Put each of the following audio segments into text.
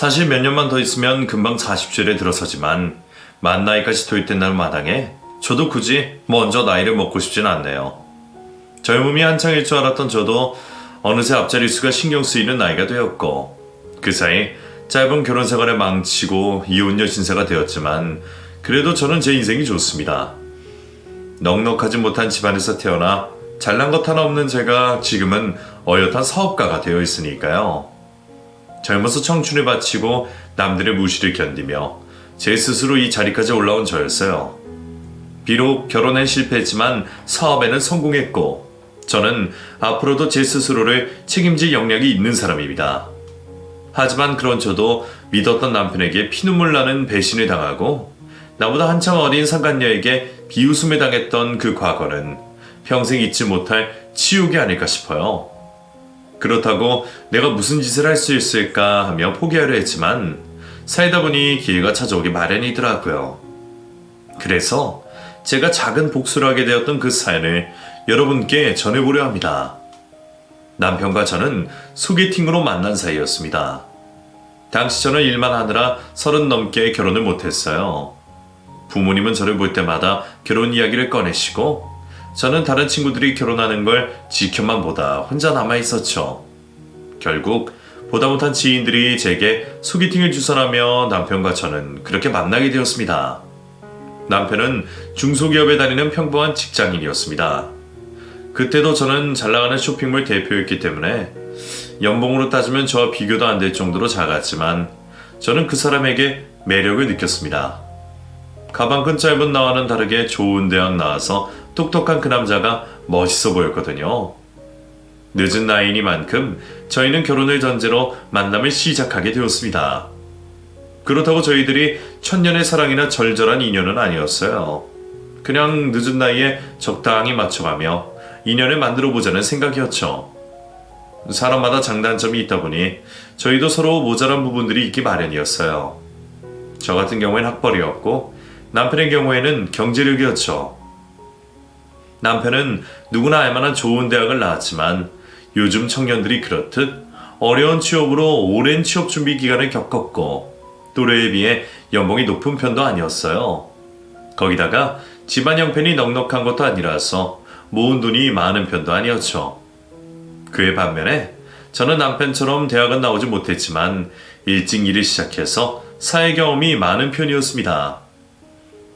사실 몇 년만 더 있으면 금방 40줄에 들어서지만 만 나이까지 도입된다는 마당에 저도 굳이 먼저 나이를 먹고 싶진 않네요. 젊음이 한창일 줄 알았던 저도 어느새 앞자리 수가 신경 쓰이는 나이가 되었고 그 사이 짧은 결혼 생활에 망치고 이혼녀 신세가 되었지만 그래도 저는 제 인생이 좋습니다. 넉넉하지 못한 집안에서 태어나 잘난 것 하나 없는 제가 지금은 어엿한 사업가가 되어 있으니까요. 젊어서 청춘을 바치고 남들의 무시를 견디며 제 스스로 이 자리까지 올라온 저였어요. 비록 결혼엔 실패했지만 사업에는 성공했고 저는 앞으로도 제 스스로를 책임질 역량이 있는 사람입니다. 하지만 그런 저도 믿었던 남편에게 피눈물 나는 배신을 당하고 나보다 한참 어린 상간녀에게 비웃음을 당했던 그 과거는 평생 잊지 못할 치욕이 아닐까 싶어요. 그렇다고 내가 무슨 짓을 할 수 있을까 하며 포기하려 했지만 살다 보니 기회가 찾아오기 마련이더라고요. 그래서 제가 작은 복수를 하게 되었던 그 사연을 여러분께 전해보려 합니다. 남편과 저는 소개팅으로 만난 사이였습니다. 당시 저는 일만 하느라 30 넘게 결혼을 못했어요. 부모님은 저를 볼 때마다 결혼 이야기를 꺼내시고 저는 다른 친구들이 결혼하는 걸 지켜만 보다 혼자 남아있었죠. 결국 보다 못한 지인들이 제게 소개팅을 주선하며 남편과 저는 그렇게 만나게 되었습니다. 남편은 중소기업에 다니는 평범한 직장인이었습니다. 그때도 저는 잘나가는 쇼핑몰 대표였기 때문에 연봉으로 따지면 저와 비교도 안 될 정도로 작았지만 저는 그 사람에게 매력을 느꼈습니다. 가방끈 짧은 나와는 다르게 좋은 대학 나와서 똑똑한 그 남자가 멋있어 보였거든요. 늦은 나이니만큼 저희는 결혼을 전제로 만남을 시작하게 되었습니다. 그렇다고 저희들이 천년의 사랑이나 절절한 인연은 아니었어요. 그냥 늦은 나이에 적당히 맞춰가며 인연을 만들어보자는 생각이었죠. 사람마다 장단점이 있다 보니 저희도 서로 모자란 부분들이 있기 마련이었어요. 저 같은 경우엔 학벌이었고 남편의 경우에는 경제력이었죠. 남편은 누구나 알만한 좋은 대학을 나왔지만 요즘 청년들이 그렇듯 어려운 취업으로 오랜 취업 준비 기간을 겪었고 또래에 비해 연봉이 높은 편도 아니었어요. 거기다가 집안 형편이 넉넉한 것도 아니라서 모은 돈이 많은 편도 아니었죠. 그에 반면에 저는 남편처럼 대학은 나오지 못했지만 일찍 일을 시작해서 사회 경험이 많은 편이었습니다.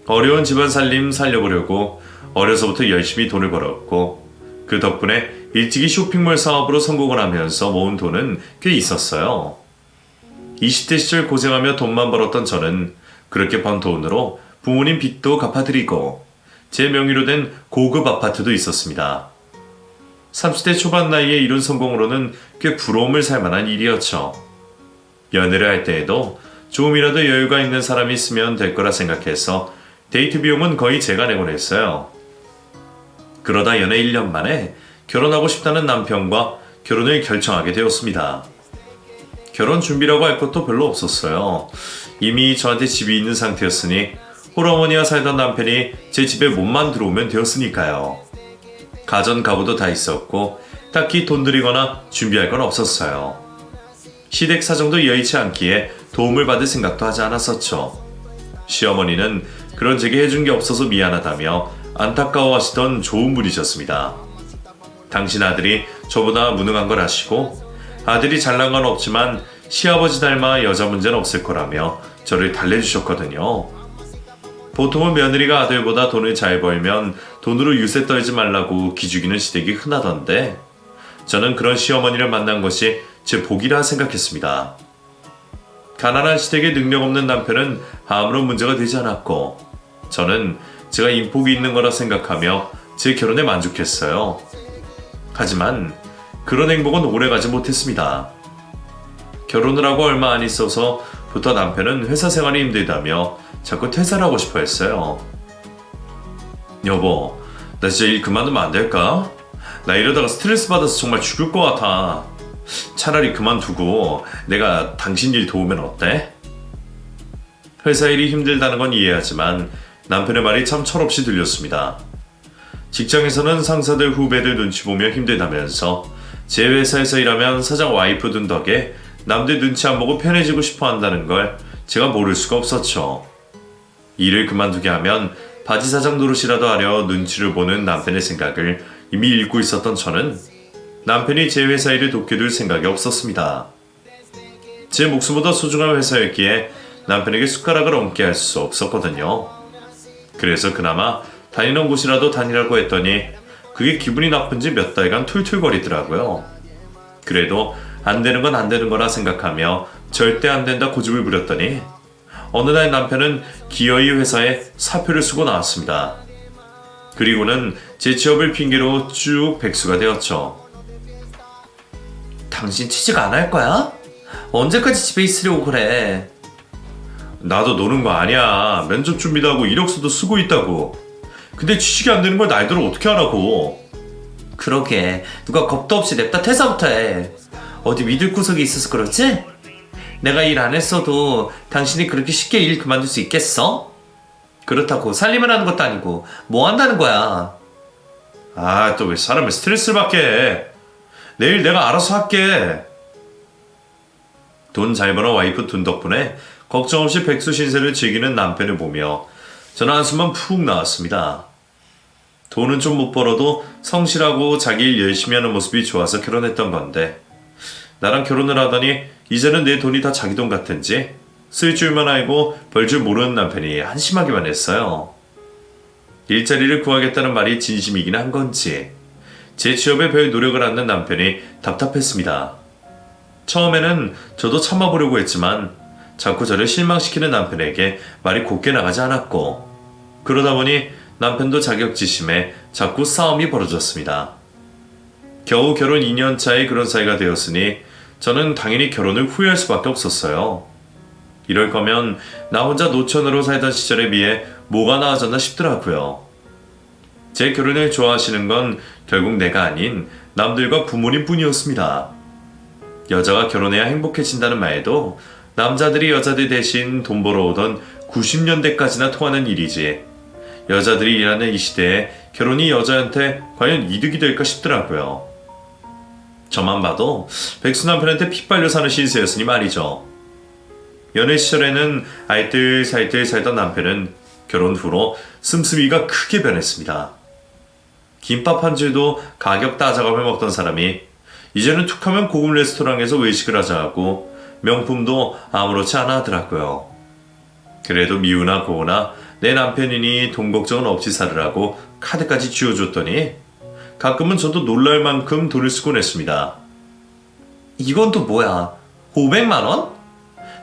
어려운 집안 살림 살려보려고 어려서부터 열심히 돈을 벌었고 그 덕분에 일찍이 쇼핑몰 사업으로 성공을 하면서 모은 돈은 꽤 있었어요. 20대 시절 고생하며 돈만 벌었던 저는 그렇게 번 돈으로 부모님 빚도 갚아드리고 제 명의로 된 고급 아파트도 있었습니다. 30대 초반 나이에 이룬 성공으로는 꽤 부러움을 살 만한 일이었죠. 연애를 할 때에도 조금이라도 여유가 있는 사람이 있으면 될 거라 생각해서 데이트 비용은 거의 제가 내곤 했어요. 그러다 연애 1년 만에 결혼하고 싶다는 남편과 결혼을 결정하게 되었습니다. 결혼 준비라고 할 것도 별로 없었어요. 이미 저한테 집이 있는 상태였으니 홀어머니와 살던 남편이 제 집에 몸만 들어오면 되었으니까요. 가전 가구도 다 있었고 딱히 돈 들이거나 준비할 건 없었어요. 시댁 사정도 여의치 않기에 도움을 받을 생각도 하지 않았었죠. 시어머니는 그런 제게 해준 게 없어서 미안하다며 안타까워하시던 좋은 분이셨습니다. 당신 아들이 저보다 무능한 걸 아시고 아들이 잘난 건 없지만 시아버지 닮아 여자 문제는 없을 거라며 저를 달래주셨거든요. 보통은 며느리가 아들보다 돈을 잘 벌면 돈으로 유세 떨지 말라고 기죽이는 시댁이 흔하던데 저는 그런 시어머니를 만난 것이 제 복이라 생각했습니다. 가난한 시댁에 능력 없는 남편은 아무런 문제가 되지 않았고 저는 제가 인복이 있는 거라 생각하며 제 결혼에 만족했어요. 하지만 그런 행복은 오래가지 못했습니다. 결혼을 하고 얼마 안 있어서부터 남편은 회사 생활이 힘들다며 자꾸 퇴사를 하고 싶어 했어요. 여보, 나 진짜 일 그만두면 안 될까? 나 이러다가 스트레스 받아서 정말 죽을 것 같아. 차라리 그만두고 내가 당신 일 도우면 어때? 회사 일이 힘들다는 건 이해하지만 남편의 말이 참 철없이 들렸습니다. 직장에서는 상사들 후배들 눈치 보며 힘들다면서 제 회사에서 일하면 사장 와이프 둔 덕에 남들 눈치 안 보고 편해지고 싶어 한다는 걸 제가 모를 수가 없었죠. 일을 그만두게 하면 바지 사장 노릇이라도 하려 눈치를 보는 남편의 생각을 이미 읽고 있었던 저는 남편이 제 회사 일을 돕게 둘 생각이 없었습니다. 제 목숨보다 소중한 회사였기에 남편에게 숟가락을 얹게 할 수 없었거든요. 그래서 그나마 다니는 곳이라도 다니라고 했더니 그게 기분이 나쁜지 몇 달간 툴툴거리더라고요. 그래도 안 되는 건 안 되는 거라 생각하며 절대 안 된다 고집을 부렸더니 어느 날 남편은 기어이 회사에 사표를 쓰고 나왔습니다. 그리고는 제 취업을 핑계로 쭉 백수가 되었죠. 당신 취직 안 할 거야? 언제까지 집에 있으려고 그래? 나도 노는 거 아니야. 면접 준비도 하고 이력서도 쓰고 있다고. 근데 취직이 안 되는 걸 나이대로 어떻게 하라고. 그러게 누가 겁도 없이 냅다 퇴사부터 해. 어디 믿을 구석이 있어서 그렇지? 내가 일 안 했어도 당신이 그렇게 쉽게 일 그만둘 수 있겠어? 그렇다고 살림을 하는 것도 아니고 뭐 한다는 거야? 아, 또 왜 사람을 스트레스를 받게 해. 내일 내가 알아서 할게. 돈 잘 버는 와이프 돈 덕분에 걱정 없이 백수 신세를 즐기는 남편을 보며 저는 한숨만 푹 나왔습니다. 돈은 좀 못 벌어도 성실하고 자기 일 열심히 하는 모습이 좋아서 결혼했던 건데 나랑 결혼을 하더니 이제는 내 돈이 다 자기 돈 같은지 쓸 줄만 알고 벌 줄 모르는 남편이 한심하기만 했어요. 일자리를 구하겠다는 말이 진심이긴 한 건지 제 취업에 별 노력을 않는 남편이 답답했습니다. 처음에는 저도 참아보려고 했지만 자꾸 저를 실망시키는 남편에게 말이 곱게 나가지 않았고 그러다 보니 남편도 자격지심에 자꾸 싸움이 벌어졌습니다. 겨우 결혼 2년 차에 그런 사이가 되었으니 저는 당연히 결혼을 후회할 수밖에 없었어요. 이럴 거면 나 혼자 노처녀로 살던 시절에 비해 뭐가 나아졌나 싶더라고요. 제 결혼을 좋아하시는 건 결국 내가 아닌 남들과 부모님 뿐이었습니다. 여자가 결혼해야 행복해진다는 말도 남자들이 여자들 대신 돈 벌어오던 90년대까지나 통하는 일이지 여자들이 일하는 이 시대에 결혼이 여자한테 과연 이득이 될까 싶더라고요. 저만 봐도 백수 남편한테 핏발려 사는 신세였으니 말이죠. 연애 시절에는 알뜰살뜰 살던 남편은 결혼 후로 씀씀이가 크게 변했습니다. 김밥 한 줄도 가격 따져가며 먹던 사람이 이제는 툭하면 고급 레스토랑에서 외식을 하자 하고 명품도 아무렇지 않아 하더라고요. 그래도 미우나 고우나 내 남편이니 돈 걱정은 없이 살으라고 카드까지 쥐어줬더니 가끔은 저도 놀랄 만큼 돈을 쓰곤 했습니다. 이건 또 뭐야? 500만 원?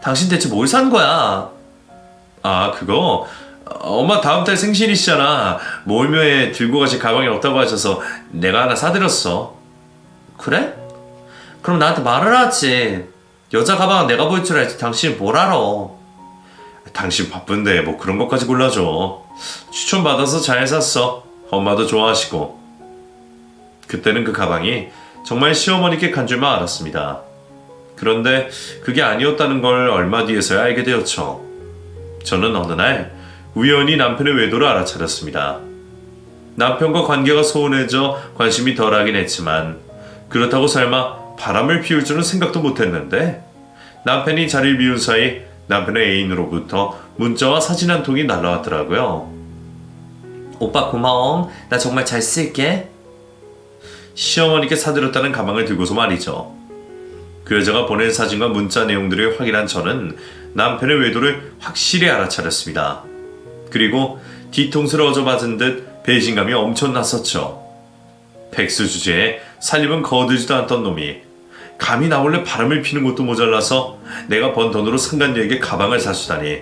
당신 대체 뭘 산 거야? 아, 그거 엄마 다음 달 생신이시잖아. 몰묘에 들고 가실 가방이 없다고 하셔서 내가 하나 사드렸어. 그래? 그럼 나한테 말을 하지. 여자 가방은 내가 볼 줄 알지 당신이 뭘 알아? 당신 바쁜데 뭐 그런 것까지 골라줘. 추천받아서 잘 샀어. 엄마도 좋아하시고. 그때는 그 가방이 정말 시어머니께 간 줄만 알았습니다. 그런데 그게 아니었다는 걸 얼마 뒤에서야 알게 되었죠. 저는 어느 날 우연히 남편의 외도를 알아차렸습니다. 남편과 관계가 소원해져 관심이 덜하긴 했지만 그렇다고 설마 바람을 피울 줄은 생각도 못했는데 남편이 자리를 비운 사이 남편의 애인으로부터 문자와 사진 한 통이 날라왔더라고요. 오빠 고마워. 나 정말 잘 쓸게. 시어머니께 사드렸다는 가방을 들고서 말이죠. 그 여자가 보낸 사진과 문자 내용들을 확인한 저는 남편의 외도를 확실히 알아차렸습니다. 그리고 뒤통수를 얻어맞은 듯 배신감이 엄청났었죠. 백수 주제에 살림은 거들지도 않던 놈이 감히 나 몰래 바람을 피는 것도 모자라서 내가 번 돈으로 상간녀에게 가방을 사주다니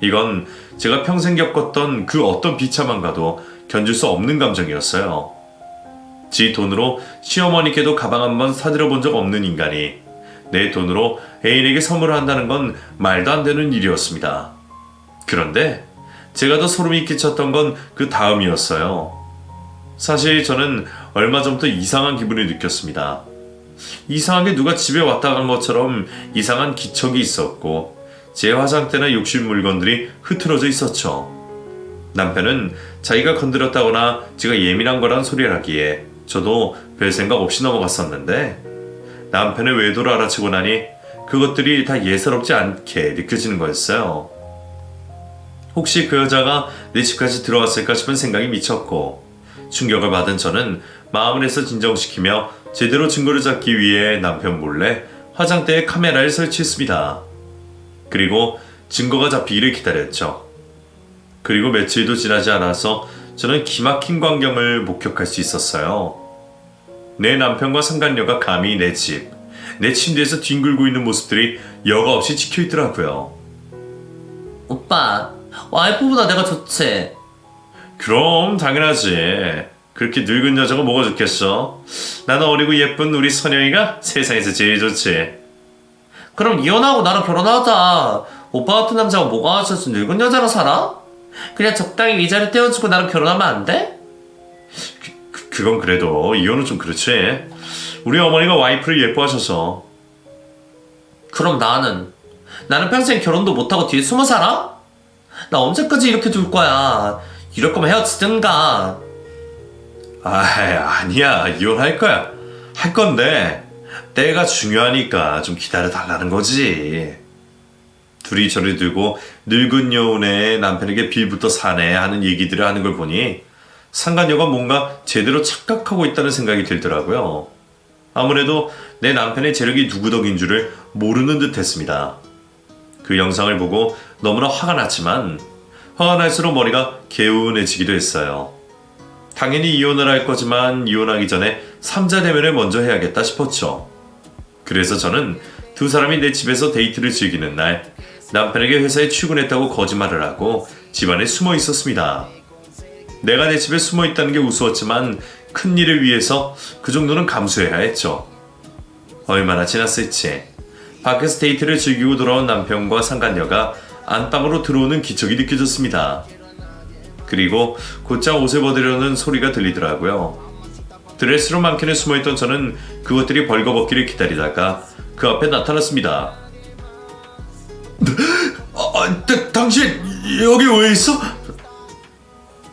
이건 제가 평생 겪었던 그 어떤 비참함과도 견딜 수 없는 감정이었어요. 지 돈으로 시어머니께도 가방 한 번 사들여 본 적 없는 인간이 내 돈으로 애인에게 선물을 한다는 건 말도 안 되는 일이었습니다. 그런데 제가 더 소름이 끼쳤던 건 그 다음이었어요. 사실 저는 얼마 전부터 이상한 기분을 느꼈습니다. 이상하게 누가 집에 왔다 간 것처럼 이상한 기척이 있었고 제 화장대나 욕실 물건들이 흐트러져 있었죠. 남편은 자기가 건드렸다거나 제가 예민한 거란 소리를 하기에 저도 별 생각 없이 넘어갔었는데 남편의 외도를 알아채고 나니 그것들이 다 예사롭지 않게 느껴지는 거였어요. 혹시 그 여자가 내 집까지 들어왔을까 싶은 생각이 미쳤고 충격을 받은 저는 마음을 해서 진정시키며 제대로 증거를 잡기 위해 남편 몰래 화장대에 카메라를 설치했습니다. 그리고 증거가 잡히기를 기다렸죠. 그리고 며칠도 지나지 않아서 저는 기막힌 광경을 목격할 수 있었어요. 내 남편과 상간녀가 감히 내 집, 내 침대에서 뒹굴고 있는 모습들이 여과 없이 찍혀있더라고요. 오빠, 와이프보다 내가 좋지? 그럼 당연하지. 그렇게 늙은 여자가 뭐가 좋겠어? 나는 어리고 예쁜 우리 선영이가 세상에서 제일 좋지. 그럼 이혼하고 나랑 결혼하자. 오빠 같은 남자가 뭐가 하셔서 늙은 여자랑 살아? 그냥 적당히 위자료 떼어주고 나랑 결혼하면 안 돼? 그건 그래도 이혼은 좀 그렇지. 우리 어머니가 와이프를 예뻐하셔서. 그럼 나는 평생 결혼도 못하고 뒤에 숨어 살아? 나 언제까지 이렇게 둘 거야? 이럴 거면 헤어지든가. 아니야. 이혼할 거야. 할 건데 때가 중요하니까 좀 기다려 달라는 거지. 둘이 저를 들고 늙은 여운의 남편에게 빌부터 사네 하는 얘기들을 하는 걸 보니 상간녀가 뭔가 제대로 착각하고 있다는 생각이 들더라고요. 아무래도 내 남편의 재력이 누구 덕인 줄을 모르는 듯 했습니다. 그 영상을 보고 너무나 화가 났지만 화가 날수록 머리가 개운해지기도 했어요. 당연히 이혼을 할 거지만 이혼하기 전에 3자 대면을 먼저 해야겠다 싶었죠. 그래서 저는 두 사람이 내 집에서 데이트를 즐기는 날 남편에게 회사에 출근했다고 거짓말을 하고 집안에 숨어 있었습니다. 내가 내 집에 숨어 있다는 게 우스웠지만 큰 일을 위해서 그 정도는 감수해야 했죠. 얼마나 지났을지 밖에서 데이트를 즐기고 돌아온 남편과 상간녀가 안방으로 들어오는 기척이 느껴졌습니다. 그리고 곧장 옷을 벗으려는 소리가 들리더라고요. 드레스로 많게는 숨어있던 저는 그것들이 벌거벗기를 기다리다가 그 앞에 나타났습니다. 당신 여기 왜 있어?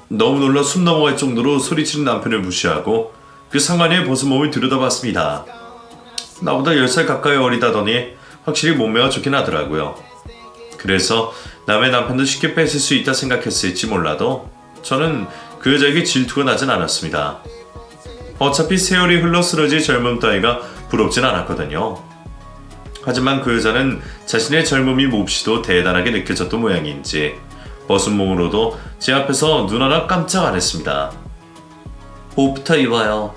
너무 놀라 숨 넘어갈 정도로 소리치는 남편을 무시하고 그 상간녀의 벗은 몸을 들여다봤습니다. 나보다 10살 가까이 어리다더니 확실히 몸매가 좋긴 하더라고요. 그래서 남의 남편도 쉽게 뺏을 수 있다 생각했을지 몰라도 저는 그 여자에게 질투가 나진 않았습니다. 어차피 세월이 흘러 쓰러질 젊음 따위가 부럽진 않았거든요. 하지만 그 여자는 자신의 젊음이 몹시도 대단하게 느껴졌던 모양인지 벗은 몸으로도 제 앞에서 눈 하나 깜짝 안 했습니다. 옷부터 입어요.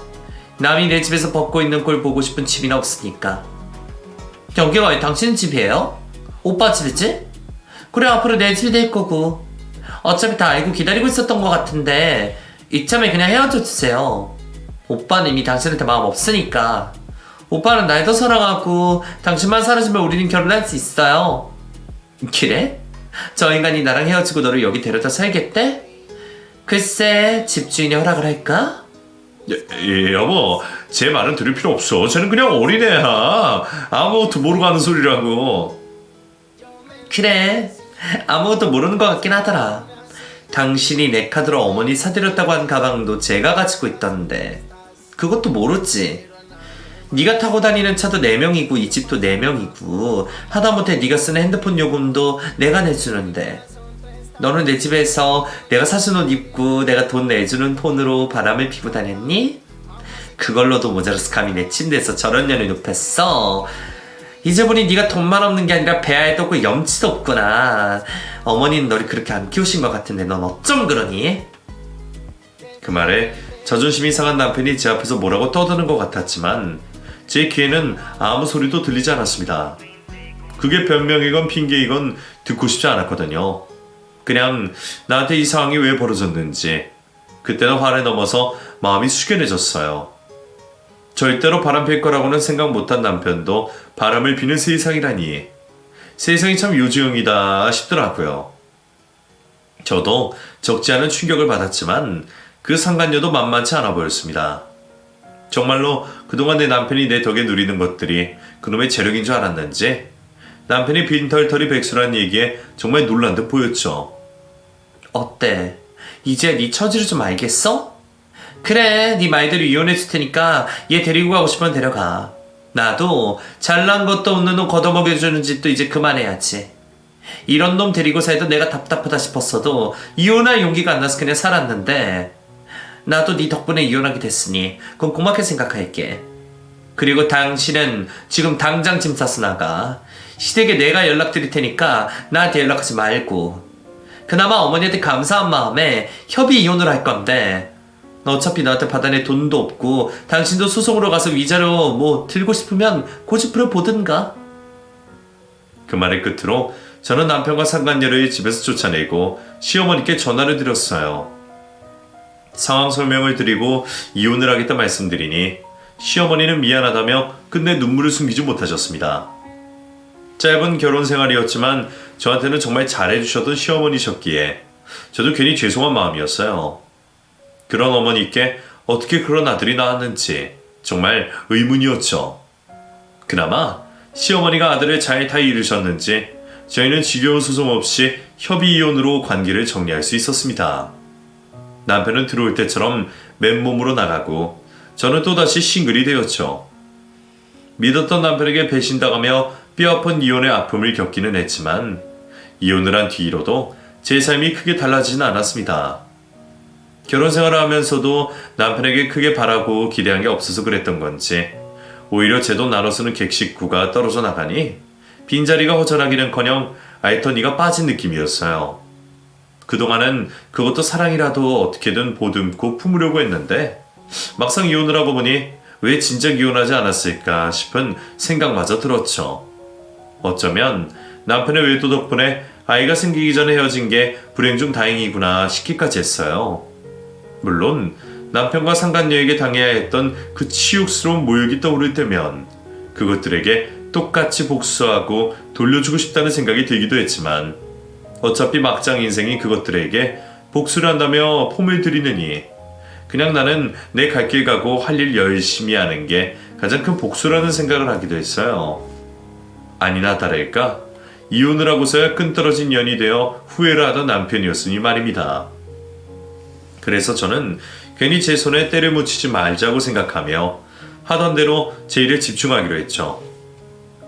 남이 내 집에서 벗고 있는 꼴 보고 싶은 집이나 없으니까. 여기가 왜 당신 집이에요? 오빠 집이지? 그래, 앞으로 내 집이 될 거고. 어차피 다 알고 기다리고 있었던 것 같은데 이참에 그냥 헤어져 주세요. 오빠는 이미 당신한테 마음 없으니까. 오빠는 날 더 사랑하고 당신만 사라지면 우리는 결혼할 수 있어요. 그래? 저 인간이 나랑 헤어지고 너를 여기 데려다 살겠대? 글쎄, 집주인이 허락을 할까? 여보, 제 말은 들을 필요 없어. 쟤는 그냥 어린애야. 아무것도 모르고 하는 소리라고. 그래, 아무것도 모르는 것 같긴 하더라. 당신이 내 카드로 어머니 사드렸다고 한 가방도 제가 가지고 있던데 그것도 모르지. 네가 타고 다니는 차도 4명이고 이 집도 4명이고 하다못해 네가 쓰는 핸드폰 요금도 내가 내주는데 너는 내 집에서 내가 사준 옷 입고 내가 돈 내주는 폰으로 바람을 피고 다녔니? 그걸로도 모자라서 감히 내 침대에서 저런 년을 눕혔어. 이제 보니 네가 돈만 없는 게 아니라 배알도 없고 염치도 없구나. 어머니는 너를 그렇게 안 키우신 것 같은데 넌 어쩜 그러니? 그 말에 자존심이 상한 남편이 제 앞에서 뭐라고 떠드는 것 같았지만 제 귀에는 아무 소리도 들리지 않았습니다. 그게 변명이건 핑계이건 듣고 싶지 않았거든요. 그냥 나한테 이 상황이 왜 벌어졌는지 그때는 화를 넘어서 마음이 숙연해졌어요. 절대로 바람 필 거라고는 생각 못한 남편도 바람을 피는 세상이라니 세상이 참 요지형이다 싶더라고요. 저도 적지 않은 충격을 받았지만 그 상간녀도 만만치 않아 보였습니다. 정말로 그동안 내 남편이 내 덕에 누리는 것들이 그놈의 재력인 줄 알았는지 남편이 빈털털이 백수란 얘기에 정말 놀란 듯 보였죠. 어때? 이제 네 처지를 좀 알겠어? 그래, 네 말대로 이혼해줄 테니까 얘 데리고 가고 싶으면 데려가. 나도 잘난 것도 없는 놈 걷어먹여주는 짓도 이제 그만해야지. 이런 놈 데리고 살도 내가 답답하다 싶었어도 이혼할 용기가 안 나서 그냥 살았는데 나도 네 덕분에 이혼하게 됐으니 그건 고맙게 생각할게. 그리고 당신은 지금 당장 짐 싸서 나가. 시댁에 내가 연락드릴 테니까 나한테 연락하지 말고. 그나마 어머니한테 감사한 마음에 협의 이혼을 할 건데 어차피 나한테 받아낼 돈도 없고 당신도 소송으로 가서 위자료 뭐 들고 싶으면 고집부려 보든가. 그 말의 끝으로 저는 남편과 상간녀를 집에서 쫓아내고 시어머니께 전화를 드렸어요. 상황 설명을 드리고 이혼을 하겠다 말씀드리니 시어머니는 미안하다며 끝내 눈물을 숨기지 못하셨습니다. 짧은 결혼 생활이었지만 저한테는 정말 잘해주셨던 시어머니셨기에 저도 괜히 죄송한 마음이었어요. 그런 어머니께 어떻게 그런 아들이 나왔는지 정말 의문이었죠. 그나마 시어머니가 아들을 잘 다 이르셨는지 저희는 지겨운 소송 없이 협의 이혼으로 관계를 정리할 수 있었습니다. 남편은 들어올 때처럼 맨몸으로 나가고 저는 또다시 싱글이 되었죠. 믿었던 남편에게 배신당하며 뼈아픈 이혼의 아픔을 겪기는 했지만 이혼을 한 뒤로도 제 삶이 크게 달라지진 않았습니다. 결혼 생활을 하면서도 남편에게 크게 바라고 기대한 게 없어서 그랬던 건지 오히려 제 돈 나눠 쓰는 객식구가 떨어져 나가니 빈자리가 허전하기는커녕 알터니가 빠진 느낌이었어요. 그동안은 그것도 사랑이라도 어떻게든 보듬고 품으려고 했는데 막상 이혼을 하고 보니 왜 진작 이혼하지 않았을까 싶은 생각마저 들었죠. 어쩌면 남편의 외도 덕분에 아이가 생기기 전에 헤어진 게 불행 중 다행이구나 싶기까지 했어요. 물론 남편과 상간녀에게 당해야 했던 그 치욕스러운 모욕이 떠오를 때면 그것들에게 똑같이 복수하고 돌려주고 싶다는 생각이 들기도 했지만 어차피 막장 인생이 그것들에게 복수를 한다며 폼을 들이느니 그냥 나는 내 갈 길 가고 할 일 열심히 하는 게 가장 큰 복수라는 생각을 하기도 했어요. 아니나 다를까 이혼을 하고서야 끈떨어진 년이 되어 후회를 하던 남편이었으니 말입니다. 그래서 저는 괜히 제 손에 때를 묻히지 말자고 생각하며 하던 대로 제 일에 집중하기로 했죠.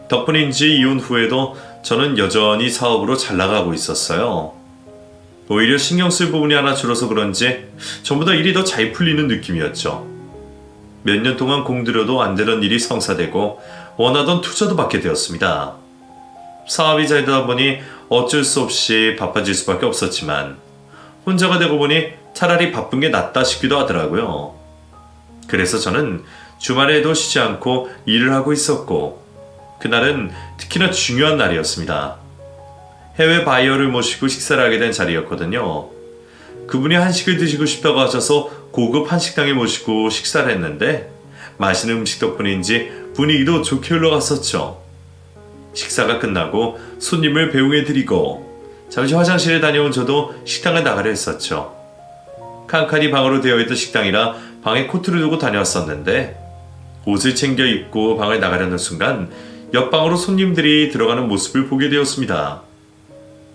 덕분인지 이혼 후에도 저는 여전히 사업으로 잘 나가고 있었어요. 오히려 신경 쓸 부분이 하나 줄어서 그런지 전보다 일이 더 잘 풀리는 느낌이었죠. 몇 년 동안 공들여도 안 되던 일이 성사되고 원하던 투자도 받게 되었습니다. 사업이 잘 되다 보니 어쩔 수 없이 바빠질 수밖에 없었지만 혼자가 되고 보니 차라리 바쁜 게 낫다 싶기도 하더라고요. 그래서 저는 주말에도 쉬지 않고 일을 하고 있었고 그날은 특히나 중요한 날이었습니다. 해외 바이어를 모시고 식사를 하게 된 자리였거든요. 그분이 한식을 드시고 싶다고 하셔서 고급 한식당에 모시고 식사를 했는데 맛있는 음식 덕분인지 분위기도 좋게 흘러갔었죠. 식사가 끝나고 손님을 배웅해드리고 잠시 화장실에 다녀온 저도 식당을 나가려 했었죠. 칸칸이 방으로 되어 있던 식당이라 방에 코트를 두고 다녀왔었는데 옷을 챙겨 입고 방을 나가려는 순간 옆방으로 손님들이 들어가는 모습을 보게 되었습니다.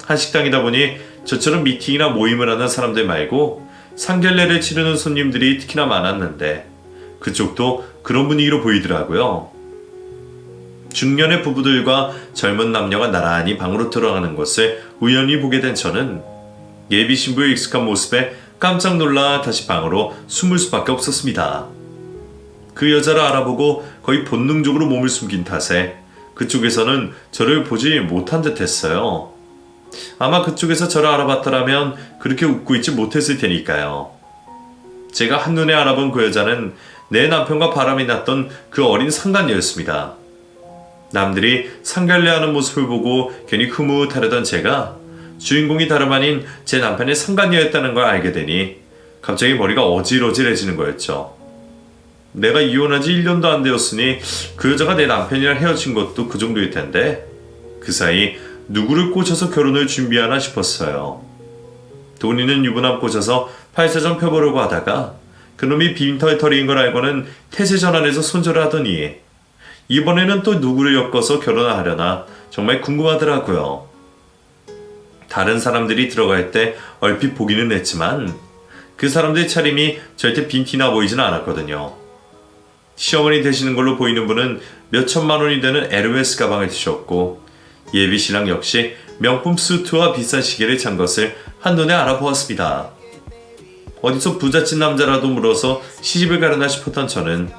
한식당이다 보니 저처럼 미팅이나 모임을 하는 사람들 말고 상견례를 치르는 손님들이 특히나 많았는데 그쪽도 그런 분위기로 보이더라고요. 중년의 부부들과 젊은 남녀가 나란히 방으로 들어가는 것을 우연히 보게 된 저는 예비 신부의 익숙한 모습에 깜짝 놀라 다시 방으로 숨을 수밖에 없었습니다. 그 여자를 알아보고 거의 본능적으로 몸을 숨긴 탓에 그쪽에서는 저를 보지 못한 듯 했어요. 아마 그쪽에서 저를 알아봤더라면 그렇게 웃고 있지 못했을 테니까요. 제가 한눈에 알아본 그 여자는 내 남편과 바람이 났던 그 어린 상간녀였습니다. 남들이 상견례하는 모습을 보고 괜히 흐뭇하려던 제가 주인공이 다름 아닌 제 남편의 상간녀였다는 걸 알게 되니 갑자기 머리가 어질어질해지는 거였죠. 내가 이혼한 지 1년도 안 되었으니 그 여자가 내 남편이랑 헤어진 것도 그 정도일 텐데 그 사이 누구를 꽂혀서 결혼을 준비하나 싶었어요. 돈 있는 유부남 꽂아서 팔자전 펴보려고 하다가 그놈이 빈털터리인 걸 알고는 태세 전환해서 손절을 하더니 이번에는 또 누구를 엮어서 결혼을 하려나 정말 궁금하더라고요. 다른 사람들이 들어갈 때 얼핏 보기는 했지만 그 사람들의 차림이 절대 빈티나 보이지는 않았거든요. 시어머니 되시는 걸로 보이는 분은 몇 천만 원이 되는 에르메스 가방을 드셨고 예비 신랑 역시 명품 수트와 비싼 시계를 찬 것을 한눈에 알아보았습니다. 어디서 부잣집 남자라도 물어서 시집을 가려나 싶었던 저는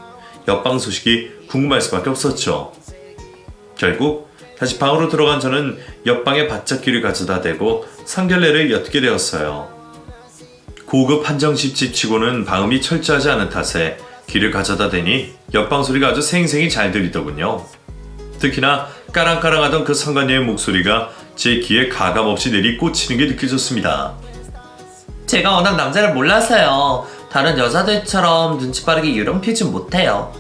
옆방 소식이 궁금할 수밖에 없었죠. 결국 다시 방으로 들어간 저는 옆방에 바짝 귀를 가져다 대고 상견례를 엿게 되었어요. 고급 한정식 집치고는 방음이 철저하지 않은 탓에 귀를 가져다 대니 옆방 소리가 아주 생생히 잘 들리더군요. 특히나 까랑까랑하던 그 상간녀의 목소리가 제 귀에 가감없이 내리꽂히는 게 느껴졌습니다. 제가 워낙 남자를 몰라서요. 다른 여자들처럼 눈치 빠르게 유령피진 못해요.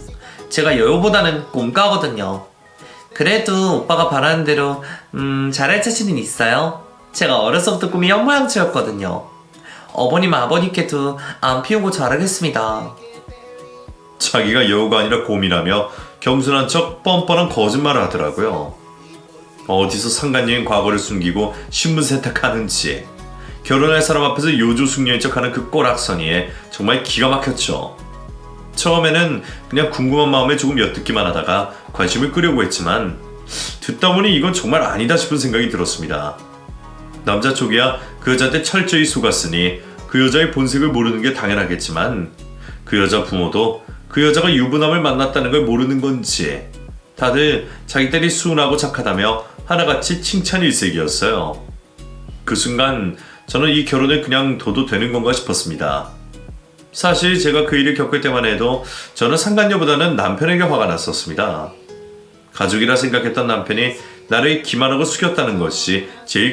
제가 여우보다는 꼼까거든요. 그래도 오빠가 바라는 대로 잘할 자신은 있어요. 제가 어려서부터 꿈이 현모양처였거든요. 어머님 아버님께도 안 피우고 잘하겠습니다. 자기가 여우가 아니라 곰이라며 겸손한 척 뻔뻔한 거짓말을 하더라고요. 어디서 상간녀인 과거를 숨기고 신분 세탁하는지 결혼할 사람 앞에서 요조숙녀인 척하는 그 꼬락서니에 정말 기가 막혔죠. 처음에는 그냥 궁금한 마음에 조금 엿듣기만 하다가 관심을 끄려고 했지만 듣다 보니 이건 정말 아니다 싶은 생각이 들었습니다. 남자 쪽이야 그 여자한테 철저히 속았으니 그 여자의 본색을 모르는 게 당연하겠지만 그 여자 부모도 그 여자가 유부남을 만났다는 걸 모르는 건지 다들 자기들이 순하고 착하다며 하나같이 칭찬 일색이었어요. 그 순간 저는 이 결혼을 그냥 둬도 되는 건가 싶었습니다. 사실 제가 그 일을 겪을 때만 해도 저는 상간녀보다는 남편에게 화가 났었습니다. 가족이라 생각했던 남편이 나를 기만하고 숙였다는 것이 제일